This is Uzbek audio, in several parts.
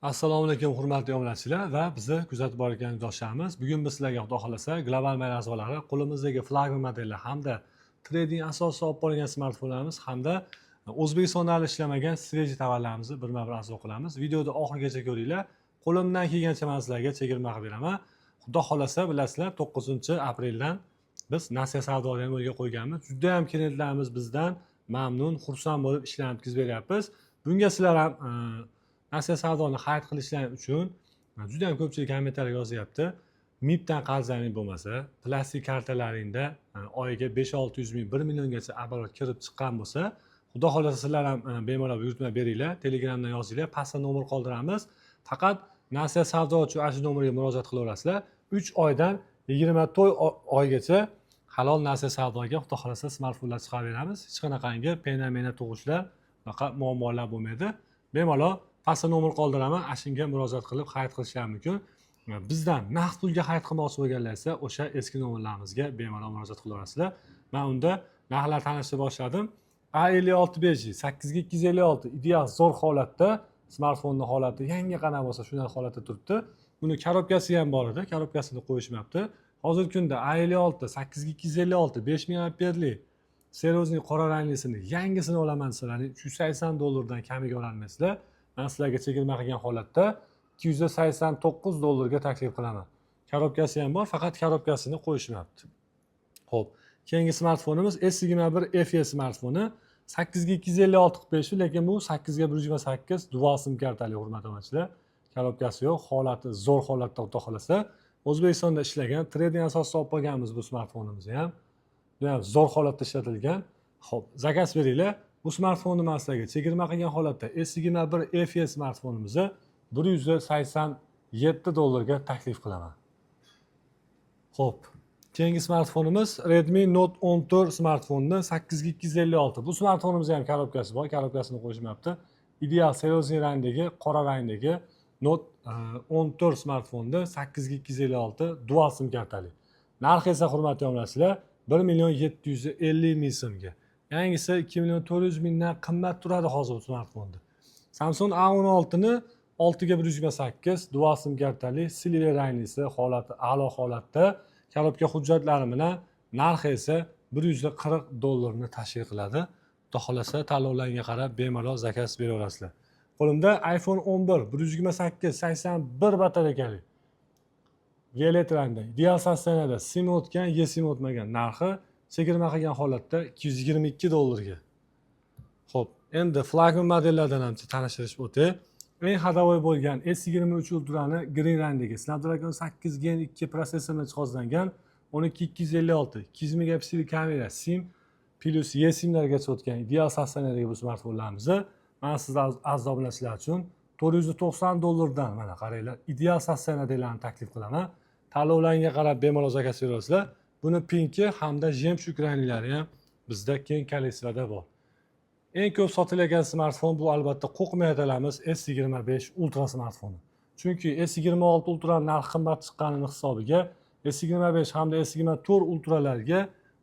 Assalomu alaykum hurmatli obunachilar va bizni kuzatib borayotgan yurtdoshlarimiz. Bugun biz sizlarga Xudo xolasa global mayrazolari, qo'limizdagi flagman modellar hamda trading asosida olib borgan smartfonlarimiz hamda O'zbekistonda hali ishlamagan sveji tovarlarimizni birma-bir arz qilamiz. Videoda oxirigacha ko'ringlar. Qo'limdan kelgancha men sizlarga chegirma qilib beraman. Xudo xolasa bilasizlar 9-apreldan biz nasiya savdolarni yo'lga qo'yganmiz. Juda ham klientlarimiz bizdan mamnun, xursand bo'lib ishlarni bitkazib beryapmiz. Bunga sizlar ham nasiya savdoni xarid qilishlari uchun juda ham ko'pchilik kommentariylar yozyapti. MIBdan qarzlaring bo'lmasa, plastik kartalaringda oyiga 5-600 ming, 1 milliongacha oborot kirib chiqqan bo'lsa, xudo xolasa sizlar ham bemalol buyurtma beringlar, Telegramdan yozinglar, pastda nomer qoldiramiz. Faqat nasiya savdo uchun ana shu nomerga murojaat qilaverasizlar. 3 oydan 24 oygacha halol nasiya savdoga xudo xolasa smartfonlar chiqarib beramiz. Hech qanaqangi pena-mena tug'ishlar, bunaqa muammolar bo'lmaydi. Bemalol pastda nomer qoldiraman, shunga murojaat qilib xarid qilishlari mumkin. Bizdan naqd pulga xarid qilmoqchi bo'lganlar esa o'sha eski nomerlarimizga bemalol murojaat qilaverasizlar. Men unda narxlar tanishni boshladim. A56 8256 ideal zo'r holatda, smartfonning holati yangi qana bo'lsa shunday holatda turibdi. Buni korobkasi ham bor edi, korobkasini qo'yishmabdi. Hozirgi kunda A56 8256 5000 amperli serozning qora ranglisini yangisini olaman desalar, $380 kamiga ololmaysizlar. Men sizlarga chegirma qilgan holatda $289 taklif qilaman. Korobkasi ham bor, faqat korobkasini qo'yishmabdi. Xo'p, keyingi smartfonimiz S21 FE smartfoni 8256 lekin bu 8/128 dual sim kartali hurmatli obunachilar. Korobkasi yo'q, holati zo'r holatda xudo xolasa. O'zbekistonda ishlagan, trading asosida olib qolganmiz bu smartfonimizni ham. Juda ham zo'r holatda ishlatilgan. Xo'p, zakaz beringlar. Bu smartfonni men sizlarga chegirma qilgan holatda S21 FE smartfonimizni $187 taklif qilaman. Xo'p, keyingi smartfonimiz Redmi Note 14 smartfoni 8256. Bu smartfonimizda ham korobkasi bor, korobkasini qo'yishmabdi. Ideal serozniy rangdagi, qora rangdagi Note 14 smartfonida 8256 dual sim kartali. Narxi esa hurmatli obunachilar 1.750.000 so'mga. Yangisi 2.400.000 dan qimmat turadi hozir bu smartfonda. Samsung A16 ni 6/128 dual sim kartali, silver ranglisi, holati a'lo holatda, korobka hujjatlari bilan narxi esa $140 ni tashkil qiladi. Xudo xolasa tanlovlarga qarab bemalol zakaz beraverasizlar. Qo'limda iPhone 11 128 81 batareykali. Violet rangda, ideal sostenada, sim o'tgan, esim o'tmagan. Narxi chegirma qilgan holatda $222 ga. Xo'p, endi flagman modellardan ham tanishtirish o'tay. Eng hadovoy bo'lgan S23 Ultra'ni green rangdagi Snapdragon 8 Gen 2 prosessorni jihozlangan 12256 200 megapiksellik kamera, sim plus esimlargacha o'tgan ideal sostenadagi bu smartfonlarimizni men sizlar aziz obunachilar uchun $490 dan mana qaranglar, ideal sostenadalarni taklif qilaman. Tanlovlarga qarab bemalol zakaz berasizlar. Buni pinki hamda jemshug ranglari ham bizda keng kolleksiyada bor. Eng ko'p sotilgan smartfon bu albatta qo'rqmay aytamiz S25 Ultra smartfoni. Chunki S26 Ultra narxi qimmat chiqqanining hisobiga S25 hamda S24 Ultralarga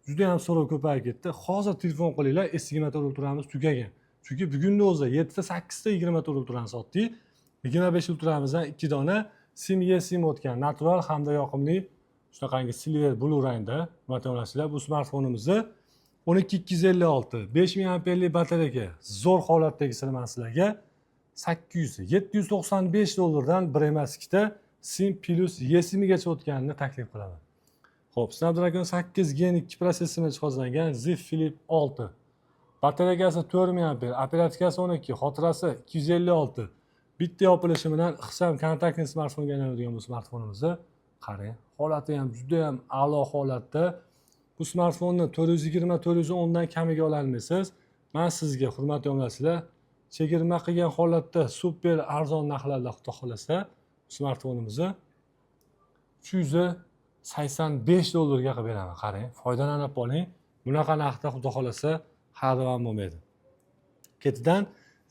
juda ham so'rov ko'payib ketdi. Hozir telefon qilinglar, S24 Ultramiz tugagan. Chunki bugunning o'zida 7 ta 8 ta 24 Ultrani sotdik. 25 Ultramizdan 2 dona sim esim o'tgan natural hamda yoqimli shunaqangi silver blue rangda materiallar bu smartfonimizni 12256 5000 amperli batareyka zo'r holatdagisini men sizlarga $795 dan bir emas ikkita sim plus esimigacha o'tganini taklif qilaman. Xo'p, Snapdragon 8 Gen 2 prosessorni jihozlangan Z Flip 6. Batareykasi 4000 amper, operatikasi 12, xotirasi 256. Bitta yopilishi bilan ixcham kontaktli smartfonga aylanadigan bu smartfonimizni qarang. Holati ham juda ham a'lo holatda. Bu smartfonni 420-410 dan kamiga ola olmaysiz. Men sizga hurmatli obunachilar, chegirma qilgan holatda super arzon narxlarda xudo xolasa smartfonimizni $385 ga qilib beraman. Qarang, foydalanib oling. Bunaqa narxda xudo xolasa hadavam bo'lmaydi. Ketidan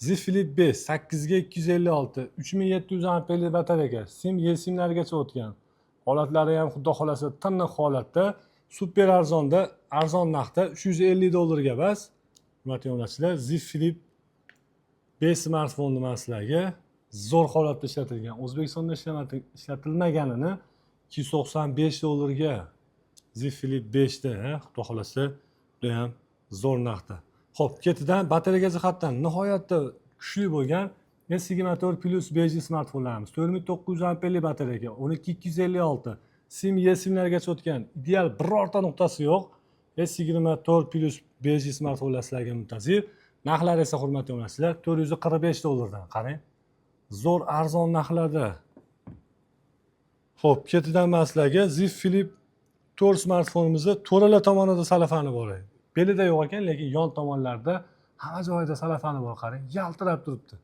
Z Flip 5 8 ga 256 3700 amperli batareyka, sim esimlargacha o'tgan. Holatlari ham xudo xolasa tiniq holatda. Super arzonda, arzon narxda $350 ga bas. Hurmatli obunachilar, Z Flip 5 smartfonni men sizlarga zo'r holatda ishlatilgan. O'zbekistonda ishlatilmaganini 295 dollarga Z Flip 5 da, xudo xolasa, juda ham zo'r narxda. Xo'p, ketidan batareya jihatdan nihoyatda kuchli bo'lgan S24 Plus beji smartfonlarimiz. 4900 amperli batareyaga, 12256 sim, eSIMlargacha o'tgan ideal birorta nuqtasi yo'q. S24 Plus beji smartfonlar sizlarga muntazir. Narxlari esa hurmatli onachilar 445 dollardan. Qarang. Zo'r arzon narxlarda. Xo'p, ketidan men sizlarga Z Flip 4 smartfonimizni to'rala tomonida salafani bor. Belida yo'q ekan, lekin yon tomonlarda hamma joyida salafani bor. Qarang, yaltirab turibdi.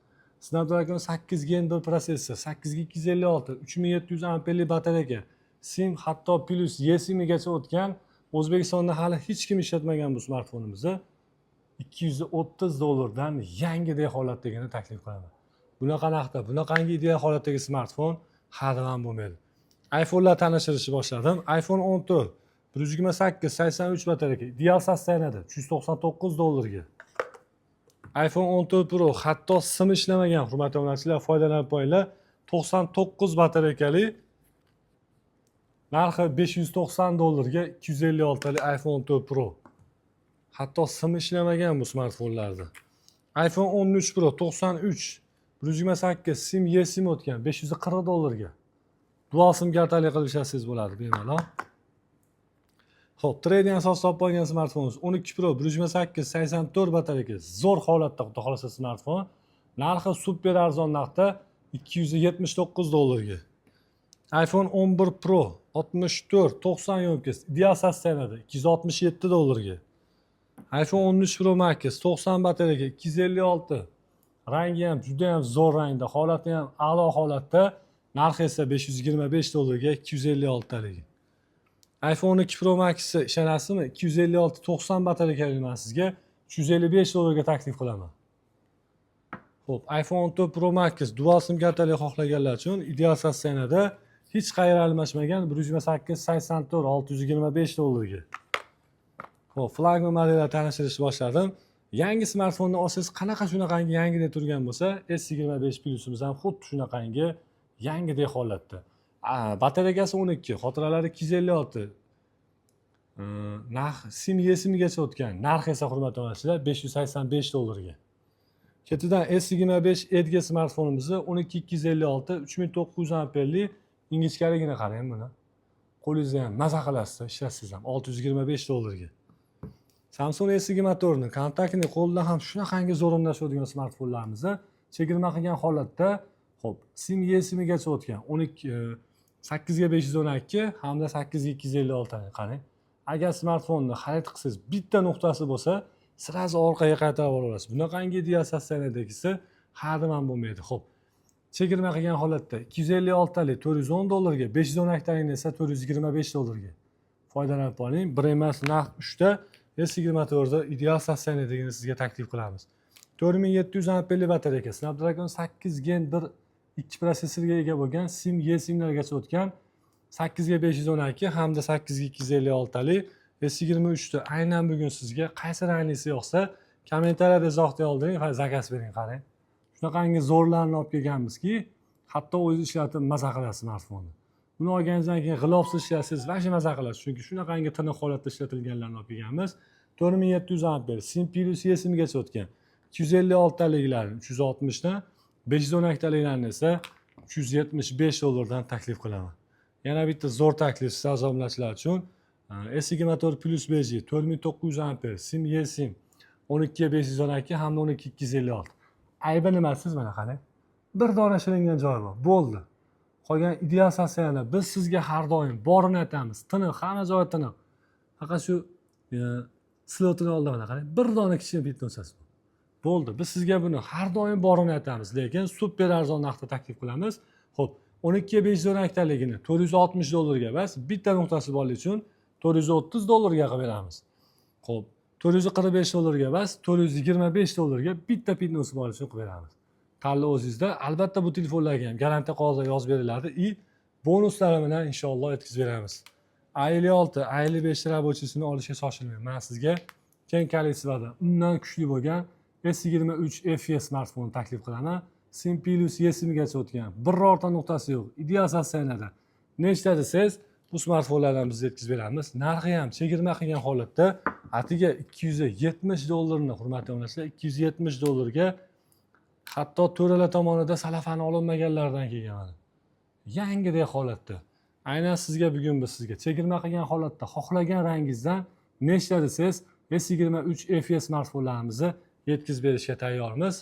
Snapdragon 8 Gen 1 protsessor, 8256, 3700 amperli batareya, sim hatto plus eSIMgacha o'tgan, O'zbekistonda hali hech kim ishlatmagan bu smartfonimizni 230 dollardan yangidek holatdagini taklif qilaman. Bunaqa narxda, bunaqangi ideal holatdagi smartfon hali ham bo'lmaydi. iPhone'lar tanishtirishni boshladim. iPhone 14 128 83 batareya, ideal sostoyaniyada 399 dollarga. iPhone 14 Pro hatto sim ishlamagan, hurmatli obunachilar, foydalanib qo'yinglar. 99 batareyali, narxi 590 dollarga 256 talik iPhone 14 Pro. Hatto sim ishlamagan bu smartfonlarda. iPhone 13 Pro 93 128 sim, eSIM o'tgan 540 dollarga. Dual sim kartali qilib ishlasangiz bo'ladi, bemalol. Xo'p, trading asosida olib qo'ygan smartfonimiz 12 Pro 128 84 batareya, zo'r holatda, xudo xolasa smartfon. Narxi super arzon narxda 279 dollarga. iPhone 11 Pro 64 92 ideal sostoyaniyada 267 dollarga. iPhone 13 Pro Max 90 batareya 256. Rangi ham juda ham zo'r rangda, holati ham a'lo holatda. Narxi esa 525 dollarga 256 taligi. iPhone 12 Pro Max ishonasizmi? 256 90 batareyali men sizga 355 dollarga taklif qilaman. Xo'p, iPhone 14 Pro Max dual sim kartali xohlaganlar uchun ideal sostoyaniyada hech qayerga almashmagan 128 84 625 dollarga. Xo'p, flagman modellar tanishtirishni boshladim. Yangi smartfonni olsangiz qanaqa shunaqangi yangidek turgan bo'lsa, S25 Plusimiz ham xuddi shunaqangi yangidek holatda. Batareyasi 12, xotiralari 256. Narx sim eSIMgacha o'tgan. Narxi esa hurmatli obunachilar 585 dollarga. Ketidan S25 Edge smartfonimizni 12256 3900 amperli, ingichkaligini qarang buni. Qo'lingizda ham maza qilasiz, ishlatsangiz ham 625 dollarga. Samsung S24 ni kontaktni qo'lda ham shunaqangi zo'rinlashadigan smartfonlarimizni chegirma qilgan holatda, xo'p, sim eSIMgacha o'tgan 8 ga 512 hamda 8 ga 256 qarang. Agar smartfonni xarid qilsangiz bitta nuqtasi bo'lsa, sirazi orqaga qaytarib olasiz. Bunaqangi ideal sostoyaniyadagisi hali ham bo'lmaydi. Xo'p, chegirma qilgan holatda 256 talik 410 dollarga, 512 talik esa 425 dollarga. Foydalanib oling. Bir emas, narx 3 ta S24 da ideal sostoyaniyadagini sizga taklif qilamiz. 4700 amperli batareya, Snapdragon 8 Gen 1 2 protsessorga ega bo'lgan, sim eSIMlargacha o'tgan, 8 ga 512 hamda 8 ga 256 talik S23 da aynan bugun sizga qaysi ranglisi yoqsa, kommentariyada izohda yozing, zakaz bering, qarang. Shunaqangi zo'rlarni olib kelganmizki, hatto o'zingiz ishlatib maza qilasiz smartfonni. Buni olganingizdan keyin g'ilofsiz ishlatsangiz vashi maza qilasiz, chunki shunaqangi tiniq holatda ishlatilganlarni olib kelganmiz. 4700 amper, sim plus eSIMgacha o'tgan, 256 taliklarni 360 dan, 512 taliklarni esa 375 dollardan taklif qilaman. Yana bitta zo'r taklif siz obunachilar uchun. S24 Plus beji 4900 amper, sim eSIM 12 ga 512 hamda 12 256. Aybi nimasiz mana qarang. Bir dona shilingan joyi bor. Bo'ldi. Qolgan ideal sostoyaniyada biz sizga har doim borini aytamiz. Tiniq, hamma joyi tiniq. Faqat shu slotini oldi mana qarang. Bir dona kichkina bitta o'chasi bor. Bo'ldi. Biz sizga buni har doim borini aytamiz, lekin super arzon narxda taklif qilamiz. Xo'p, 12 ga 512 taligini 460 dollarga emas, bitta nuqtasi borligi uchun 430 dollarga qilib beramiz. Xo'p, 445 dollarga emas, 425 dollarga bitta pitnosi bor uchun qilib beramiz. Tanlov o'zingizda. Albatta bu telefonlarga ham garantiya qog'ozi yozib beriladi и bonuslari bilan inshaalloh yetkazib beramiz. A56, A55 rabochisini olishga shoshilmang. Men sizga keng kolleksiyada undan kuchli bo'lgan S23 FE smartfonni taklif qilaman. Sim Plus yesimigacha o'tgan. Birorta nuqtasi yo'q. Ideal sostenada. Nechta desangiz, bu smartfonlardan biz yetkazib beramiz. Narxi ham chegirma qilgan holatda atiga $270 hurmatli onachilar, $270 hatto to'ralar tomonidan salafani olinmaganlardan kelgan. Yangidek holatda. Aynan sizga bugun biz sizga chegirma qilgan holatda xohlagan rangingizdan nechta desangiz, S23 FE smartfonlarimizni yetkazib berishga tayyormiz.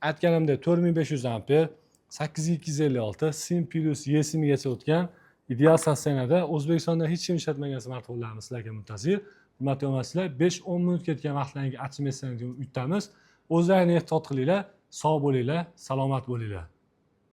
Aytganimdek 4500 amper, 8256 Sim Plus yesimigacha o'tgan ideal sostenada O'zbekistonda hech kim ishlatmagan smartfonlarimiz sizlarga muntazir. Hurmatli onachilar, 5-10 minut ketgan vaqtlaringizni archimasangiz uyutamiz. O'zlaringizni ehtiyot qilinglar, sog' bo'linglar, salomat bo'linglar.